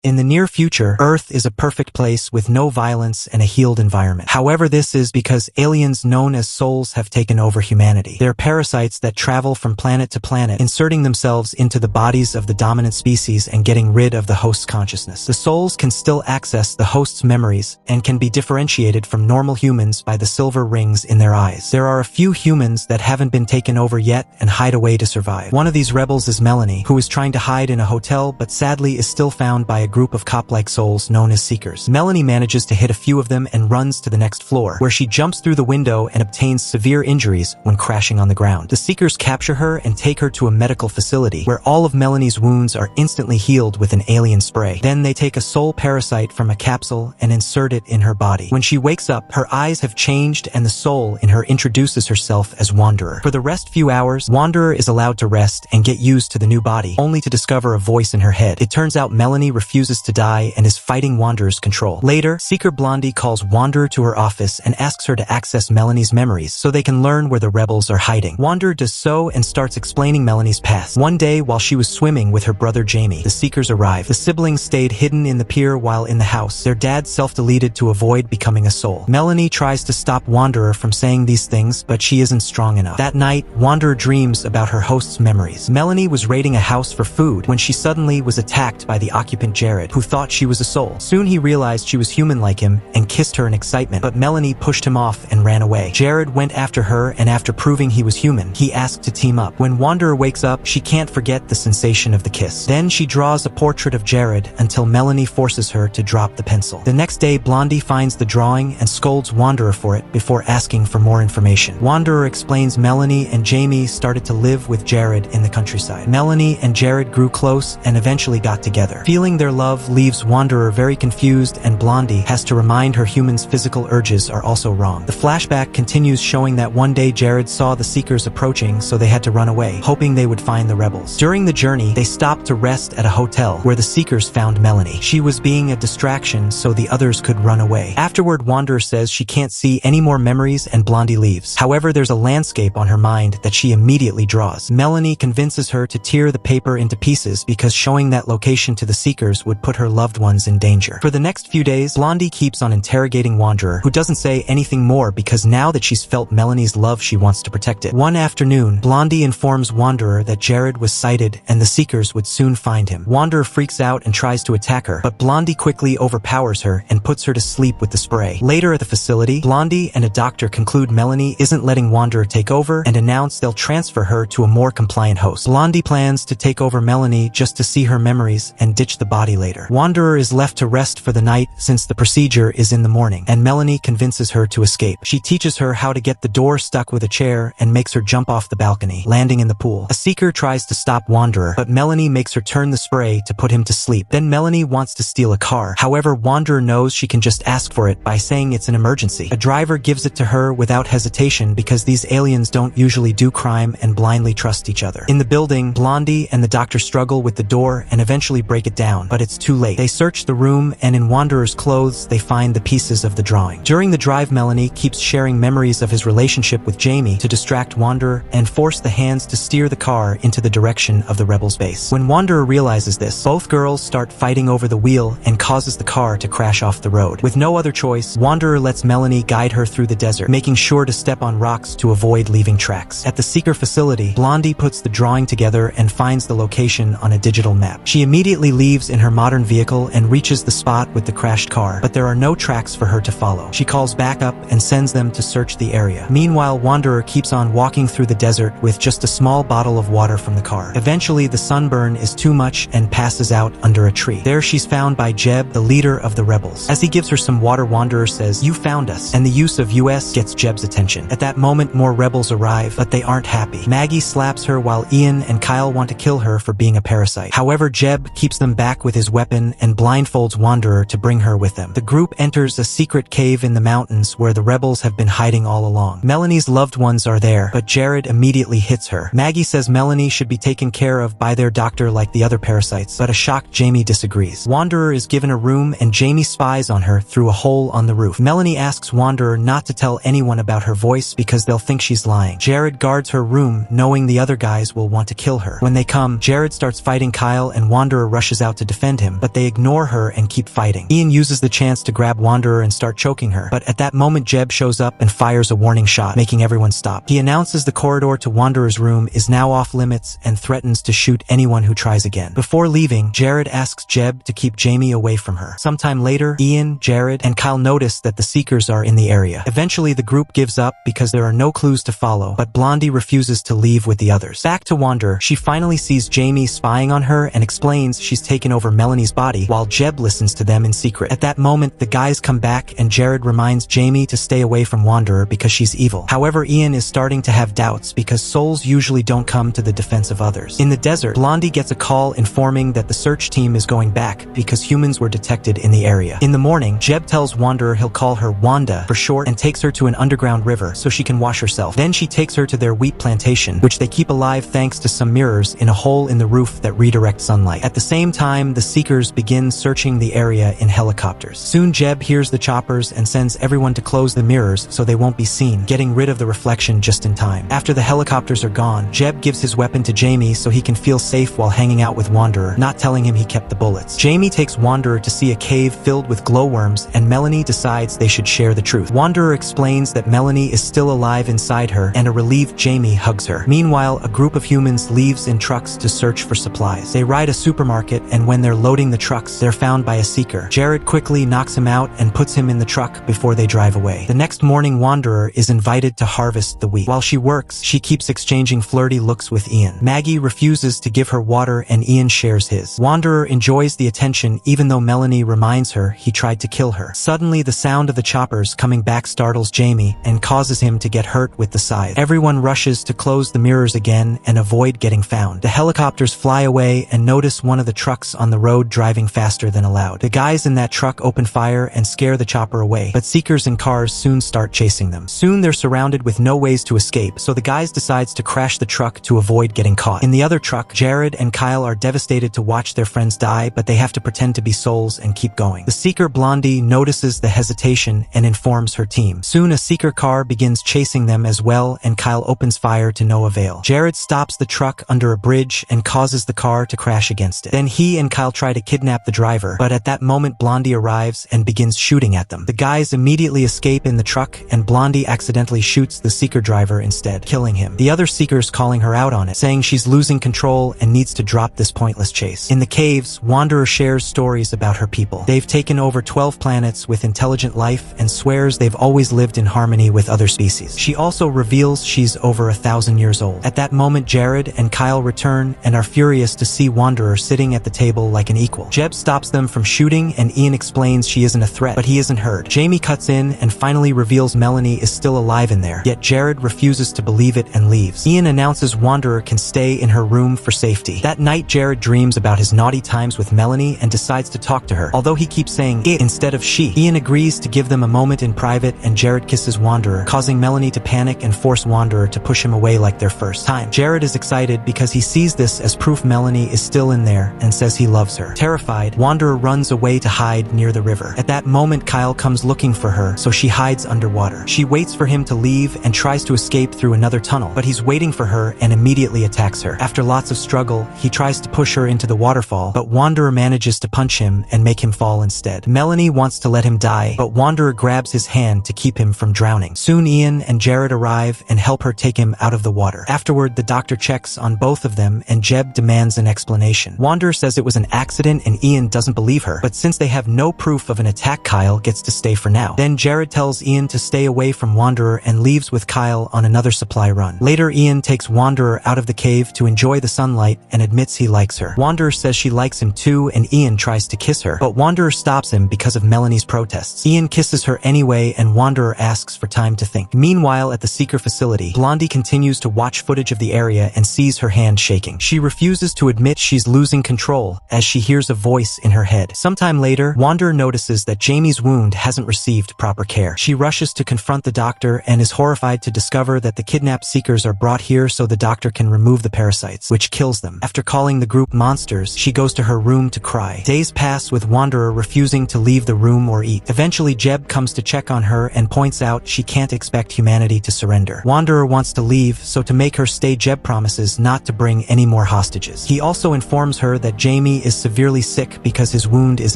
In the near future, Earth is a perfect place with no violence and a healed environment. However, this is because aliens known as souls have taken over humanity. They're parasites that travel from planet to planet, inserting themselves into the bodies of the dominant species and getting rid of the host's consciousness. The souls can still access the host's memories and can be differentiated from normal humans by the silver rings in their eyes. There are a few humans that haven't been taken over yet and hide away to survive. One of these rebels is Melanie, who is trying to hide in a hotel but sadly is still found by a group of cop-like souls known as Seekers. Melanie manages to hit a few of them and runs to the next floor, where she jumps through the window and obtains severe injuries when crashing on the ground. The Seekers capture her and take her to a medical facility, where all of Melanie's wounds are instantly healed with an alien spray. Then they take a soul parasite from a capsule and insert it in her body. When she wakes up, her eyes have changed and the soul in her introduces herself as Wanderer. For the rest few hours, Wanderer is allowed to rest and get used to the new body, only to discover a voice in her head. It turns out Melanie refuses to die and is fighting Wanderer's control. Later, Seeker Blondie calls Wanderer to her office and asks her to access Melanie's memories so they can learn where the rebels are hiding. Wanderer does so and starts explaining Melanie's past. One day, while she was swimming with her brother Jamie, the Seekers arrived. The siblings stayed hidden in the pier while in the house. Their dad self-deleted to avoid becoming a soul. Melanie tries to stop Wanderer from saying these things, but she isn't strong enough. That night, Wanderer dreams about her host's memories. Melanie was raiding a house for food when she suddenly was attacked by the occupant Jared, who thought she was a soul. Soon he realized she was human like him and kissed her in excitement, but Melanie pushed him off and ran away. Jared went after her, and after proving he was human, he asked to team up. When Wanderer wakes up, she can't forget the sensation of the kiss. Then she draws a portrait of Jared until Melanie forces her to drop the pencil. The next day, Blondie finds the drawing and scolds Wanderer for it before asking for more information. Wanderer explains Melanie and Jamie started to live with Jared in the countryside. Melanie and Jared grew close and eventually got together. Feeling their love leaves Wanderer very confused, and Blondie has to remind her humans' physical urges are also wrong. The flashback continues, showing that one day Jared saw the Seekers approaching, so they had to run away, hoping they would find the rebels. During the journey, they stopped to rest at a hotel where the Seekers found Melanie. She was being a distraction so the others could run away. Afterward, Wanderer says she can't see any more memories and Blondie leaves. However, there's a landscape on her mind that she immediately draws. Melanie convinces her to tear the paper into pieces because showing that location to the Seekers would put her loved ones in danger. For the next few days, Blondie keeps on interrogating Wanderer, who doesn't say anything more because now that she's felt Melanie's love, she wants to protect it. One afternoon, Blondie informs Wanderer that Jared was sighted and the Seekers would soon find him. Wanderer freaks out and tries to attack her, but Blondie quickly overpowers her and puts her to sleep with the spray. Later at the facility, Blondie and a doctor conclude Melanie isn't letting Wanderer take over and announce they'll transfer her to a more compliant host. Blondie plans to take over Melanie just to see her memories and ditch the body later. Wanderer is left to rest for the night since the procedure is in the morning, and Melanie convinces her to escape. She teaches her how to get the door stuck with a chair and makes her jump off the balcony, landing in the pool. A Seeker tries to stop Wanderer, but Melanie makes her turn the spray to put him to sleep. Then Melanie wants to steal a car. However, Wanderer knows she can just ask for it by saying it's an emergency. A driver gives it to her without hesitation because these aliens don't usually do crime and blindly trust each other. In the building, Blondie and the doctor struggle with the door and eventually break it down, but it's too late. They search the room, and in Wanderer's clothes, they find the pieces of the drawing. During the drive, Melanie keeps sharing memories of his relationship with Jamie to distract Wanderer and force the hands to steer the car into the direction of the rebels' base. When Wanderer realizes this, both girls start fighting over the wheel and causes the car to crash off the road. With no other choice, Wanderer lets Melanie guide her through the desert, making sure to step on rocks to avoid leaving tracks. At the Seeker facility, Blondie puts the drawing together and finds the location on a digital map. She immediately leaves in her modern vehicle and reaches the spot with the crashed car, but there are no tracks for her to follow. She calls backup and sends them to search the area. Meanwhile, Wanderer keeps on walking through the desert with just a small bottle of water from the car. Eventually, the sunburn is too much and passes out under a tree. There she's found by Jeb, the leader of the rebels. As he gives her some water, Wanderer says, "You found us," and the use of US gets Jeb's attention. At that moment, more rebels arrive, but they aren't happy. Maggie slaps her while Ian and Kyle want to kill her for being a parasite. However, Jeb keeps them back with his weapon and blindfolds Wanderer to bring her with them. The group enters a secret cave in the mountains where the rebels have been hiding all along. Melanie's loved ones are there, but Jared immediately hits her. Maggie says Melanie should be taken care of by their doctor like the other parasites, but a shocked Jamie disagrees. Wanderer is given a room and Jamie spies on her through a hole on the roof. Melanie asks Wanderer not to tell anyone about her voice because they'll think she's lying. Jared guards her room, knowing the other guys will want to kill her. When they come, Jared starts fighting Kyle and Wanderer rushes out to defend defend him, but they ignore her and keep fighting. Ian uses the chance to grab Wanderer and start choking her, but at that moment Jeb shows up and fires a warning shot, making everyone stop. He announces the corridor to Wanderer's room is now off limits and threatens to shoot anyone who tries again. Before leaving, Jared asks Jeb to keep Jamie away from her. Sometime later, Ian, Jared, and Kyle notice that the Seekers are in the area. Eventually, the group gives up because there are no clues to follow, but Blondie refuses to leave with the others. Back to Wanderer, she finally sees Jamie spying on her and explains she's taken over Melanie's body, while Jeb listens to them in secret. At that moment, the guys come back and Jared reminds Jamie to stay away from Wanderer because she's evil. However, Ian is starting to have doubts because souls usually don't come to the defense of others. In the desert, Blondie gets a call informing that the search team is going back because humans were detected in the area. In the morning, Jeb tells Wanderer he'll call her Wanda for short and takes her to an underground river so she can wash herself. Then she takes her to their wheat plantation, which they keep alive thanks to some mirrors in a hole in the roof that redirect sunlight. At the same time, the Seekers begin searching the area in helicopters. Soon Jeb hears the choppers and sends everyone to close the mirrors so they won't be seen, getting rid of the reflection just in time. After the helicopters are gone, Jeb gives his weapon to Jamie so he can feel safe while hanging out with Wanderer, not telling him he kept the bullets. Jamie takes Wanderer to see a cave filled with glowworms, and Melanie decides they should share the truth. Wanderer explains that Melanie is still alive inside her, and a relieved Jamie hugs her. Meanwhile, a group of humans leaves in trucks to search for supplies. They ride a supermarket, and when they're loading the trucks, they're found by a Seeker. Jared quickly knocks him out and puts him in the truck before they drive away. The next morning, Wanderer is invited to harvest the wheat. While she works, she keeps exchanging flirty looks with Ian. Maggie refuses to give her water and Ian shares his. Wanderer enjoys the attention even though Melanie reminds her he tried to kill her. Suddenly, the sound of the choppers coming back startles Jamie and causes him to get hurt with the scythe. Everyone rushes to close the mirrors again and avoid getting found. The helicopters fly away and notice one of the trucks on the road driving faster than allowed. The guys in that truck open fire and scare the chopper away, but Seekers and cars soon start chasing them. Soon they're surrounded with no ways to escape, so the guys decides to crash the truck to avoid getting caught. In the other truck, Jared and Kyle are devastated to watch their friends die, but they have to pretend to be souls and keep going. The Seeker Blondie notices the hesitation and informs her team. Soon a Seeker car begins chasing them as well, and Kyle opens fire to no avail. Jared stops the truck under a bridge and causes the car to crash against it. Then he and Kyle try to kidnap the driver, but at that moment Blondie arrives and begins shooting at them. The guys immediately escape in the truck, and Blondie accidentally shoots the Seeker driver instead, killing him. The other Seekers calling her out on it, saying she's losing control and needs to drop this pointless chase. In the caves, Wanderer shares stories about her people. They've taken over 12 planets with intelligent life and swears they've always lived in harmony with other species. She also reveals she's over 1,000 years old. At that moment, Jared and Kyle return and are furious to see Wanderer sitting at the table like an equal. Jeb stops them from shooting, and Ian explains she isn't a threat, but he isn't heard. Jamie cuts in and finally reveals Melanie is still alive in there, yet Jared refuses to believe it and leaves. Ian announces Wanderer can stay in her room for safety. That night, Jared dreams about his naughty times with Melanie and decides to talk to her, although he keeps saying it instead of she. Ian agrees to give them a moment in private, and Jared kisses Wanderer, causing Melanie to panic and force Wanderer to push him away like their first time. Jared is excited because he sees this as proof Melanie is still in there and says he loves her. Terrified, Wanderer runs away to hide near the river. At that moment, Kyle comes looking for her, so she hides underwater. She waits for him to leave and tries to escape through another tunnel, but he's waiting for her and immediately attacks her. After lots of struggle, he tries to push her into the waterfall, but Wanderer manages to punch him and make him fall instead. Melanie wants to let him die, but Wanderer grabs his hand to keep him from drowning. Soon Ian and Jared arrive and help her take him out of the water. Afterward, the doctor checks on both of them and Jeb demands an explanation. Wanderer says it was an accident and Ian doesn't believe her, but since they have no proof of an attack, Kyle gets to stay for now. Then Jared tells Ian to stay away from Wanderer and leaves with Kyle on another supply run. Later, Ian takes Wanderer out of the cave to enjoy the sunlight and admits he likes her. Wanderer says she likes him too, and Ian tries to kiss her, but Wanderer stops him because of Melanie's protests. Ian kisses her anyway, and Wanderer asks for time to think. Meanwhile, at the Seeker facility, Blondie continues to watch footage of the area and sees her hand shaking. She refuses to admit she's losing control as she hears a voice in her head. Sometime later, Wanderer notices that Jamie's wound hasn't received proper care. She rushes to confront the doctor and is horrified to discover that the kidnapped Seekers are brought here so the doctor can remove the parasites, which kills them. After calling the group monsters, she goes to her room to cry. Days pass with Wanderer refusing to leave the room or eat. Eventually, Jeb comes to check on her and points out she can't expect humanity to surrender. Wanderer wants to leave, so to make her stay, Jeb promises not to bring any more hostages. He also informs her that Jamie is severely sick because his wound is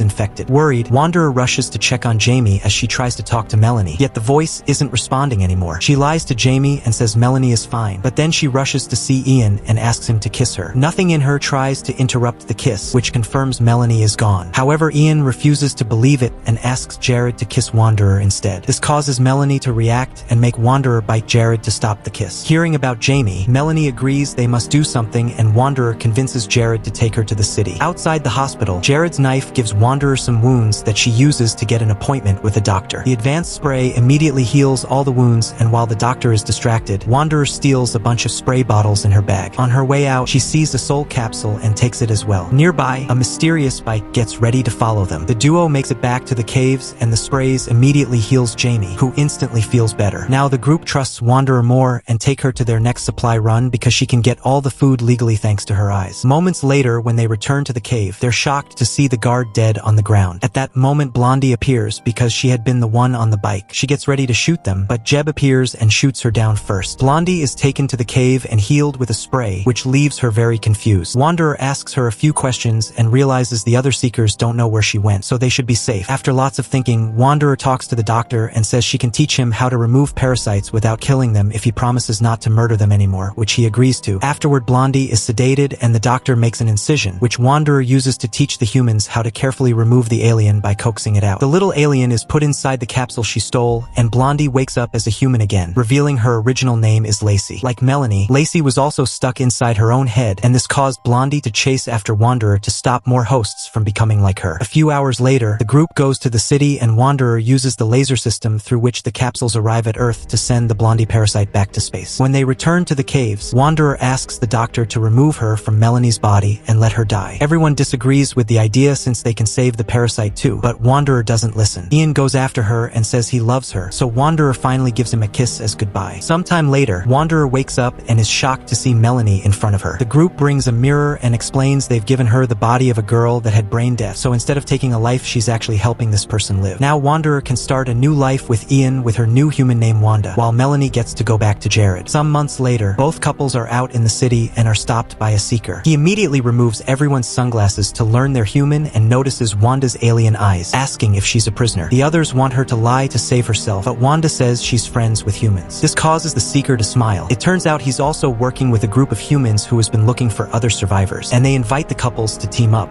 infected. Worried, Wanderer rushes to check on Jamie as she tries to talk to Melanie, yet the voice isn't responding anymore. She lies to Jamie and says Melanie is fine, but then she rushes to see Ian and asks him to kiss her. Nothing in her tries to interrupt the kiss, which confirms Melanie is gone. However, Ian refuses to believe it and asks Jared to kiss Wanderer instead. This causes Melanie to react and make Wanderer bite Jared to stop the kiss. Hearing about Jamie, Melanie agrees they must do something and Wanderer convinces Jared to take her to the city. Outside the hospital, Jared's knife gives Wanderer some wounds that she uses to get an appointment with a doctor. The advanced spray immediately heals all the wounds, and while the doctor is distracted, Wanderer steals a bunch of spray bottles in her bag. On her way out, she sees a soul capsule and takes it as well. Nearby, a mysterious bike gets ready to follow them. The duo makes it back to the caves and the sprays immediately heals Jamie, who instantly feels better. Now the group trusts Wanderer more and take her to their next supply run because she can get all the food legally thanks to her eyes. Moments later, when they return to the cave, they're shocked to see the guard dead on the ground. At that moment, Blondie appears because she had been the one on the bike. She gets ready to shoot them, but Jeb appears and shoots her down first. Blondie is taken to the cave and healed with a spray, which leaves her very confused. Wanderer asks her a few questions and realizes the other seekers don't know where she went, so they should be safe. After lots of thinking, Wanderer talks to the doctor and says she can teach him how to remove parasites without killing them if he promises not to murder them anymore, which he agrees to. Afterward, Blondie is sedated and the doctor makes an incision, which Wanderer uses to teach the humans how to carefully remove the alien by coaxing it out. The little alien is put inside the capsule she stole, and Blondie wakes up as a human again, revealing her original name is Lacey. Like Melanie, Lacey was also stuck inside her own head, and this caused Blondie to chase after Wanderer to stop more hosts from becoming like her. A few hours later, the group goes to the city and Wanderer uses the laser system through which the capsules arrive at Earth to send the Blondie parasite back to space. When they return to the caves, Wanderer asks the doctor to remove her from Melanie's body and let her die. Everyone disagrees with the idea since they can save the parasite too, but Wanderer doesn't listen. Ian goes after her and says he loves her, so Wanderer finally gives him a kiss as goodbye. Sometime later, Wanderer wakes up and is shocked to see Melanie in front of her. The group brings a mirror and explains they've given her the body of a girl that had brain death, so instead of taking a life, she's actually helping this person live. Now Wanderer can start a new life with Ian with her new human named Wanda, while Melanie gets to go back to Jared. Some months later, both couples are out in the city and are stopped by a seeker. He immediately removes everyone's sunglasses to learn they're human and notices Wanda's alien eyes, asking if she's a prisoner. The others want her to lie to save herself, but Wanda says she's friends with humans. This causes the seeker to smile. It turns out he's also working with a group of humans who has been looking for other survivors, and they invite the couples to team up.